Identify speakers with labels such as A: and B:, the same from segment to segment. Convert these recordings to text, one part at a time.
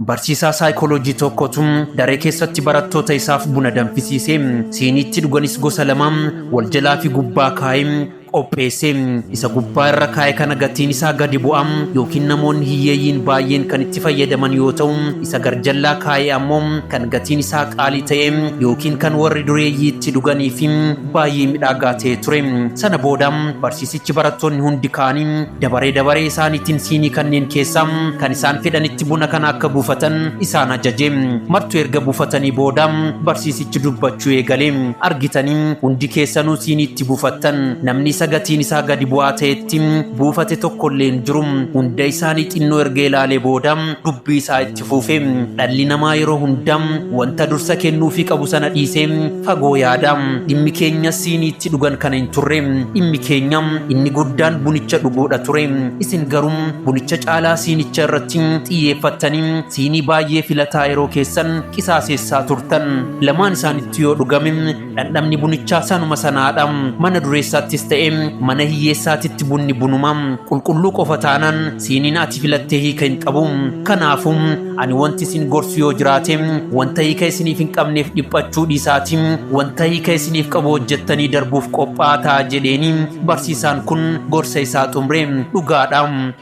A: Barsiisaa saayikooloojii tokkotu daree keessatti barattoota isaaf buna danfisiisee siiniitti dhuganis gosa lama wal jalaa fi gubbaa kaa'ee qopheesse. Isa gubbaa irra kaa'e kana gatiin isaa gadi bu'a yookiin namoonni hiyyeeyyiin baay'een kan itti fayyadaman yoo ta'u, isa garjallaa kaa'e ammoo kan gatiin isaa qaalii ta'e yookiin kan warri dureeyyii itti dhuganii fi baay'ee midhagaa ta'e ture. Sana booda barsiisichi barattoonni hundi ka'anii dabaree isaaniitiin siinii kanneen keessaa kan isaan fedhanitti buna kana akka buufatan isaan ajaje. Martuu erga buufatanii booda barsiisichi dubbachuu eegale. Argitanii hundi keessanuu siiniitti buufattan, namni isa gatiin isaa gadi bu'aa ta'etti buufate tokkollee hin jiru. Hunda isaanii xinnoo erga ilaalee booda dubbii isaa itti fuufe. Dhalli namaa yeroo hunda wanta dursa kennuufii qabu sana dhiisee fagoo yaada. Dhimmi keenya siiniitti dhugan kana hin turre. Dhimmi keenya inni guddaan bunicha dhuguudha ture. Isin garuu bunicha caalaa siinicha irratti xiyyeeffattanii siinii baay'ee filataa yeroo keessan qisaaseessaa turtan. Lamaan isaanitti yoo dhugame dhandhamni bunichaa sanuma sanaadha. Mana dureessaattis ta'e mana hiyyeessaatitti bunni bunuma. Qulqulluu qofa taanaan siiniin ati filattee hiika hin qabu. Kanaafuu ani wanti isin gorsu yoo jiraate wanta hiika isiniif hin qabneef dhiphachuu dhiisaati, wanta hiika isiniif qabu hojjettanii darbuuf qophaa'aa jedheeni barsiisaan kun gorsa isaa xumure. Dhugaadha,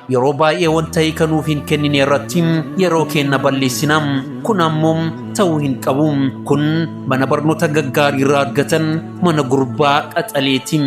A: yeroo baay'ee wanta hiika nuuf hin kennine irratti yeroo keenya balleessina. Kun ammoo ta'uu hin qabu. Kun mana barnoota gaggaarii irraa argatan mana gurbaa qaxaleeti.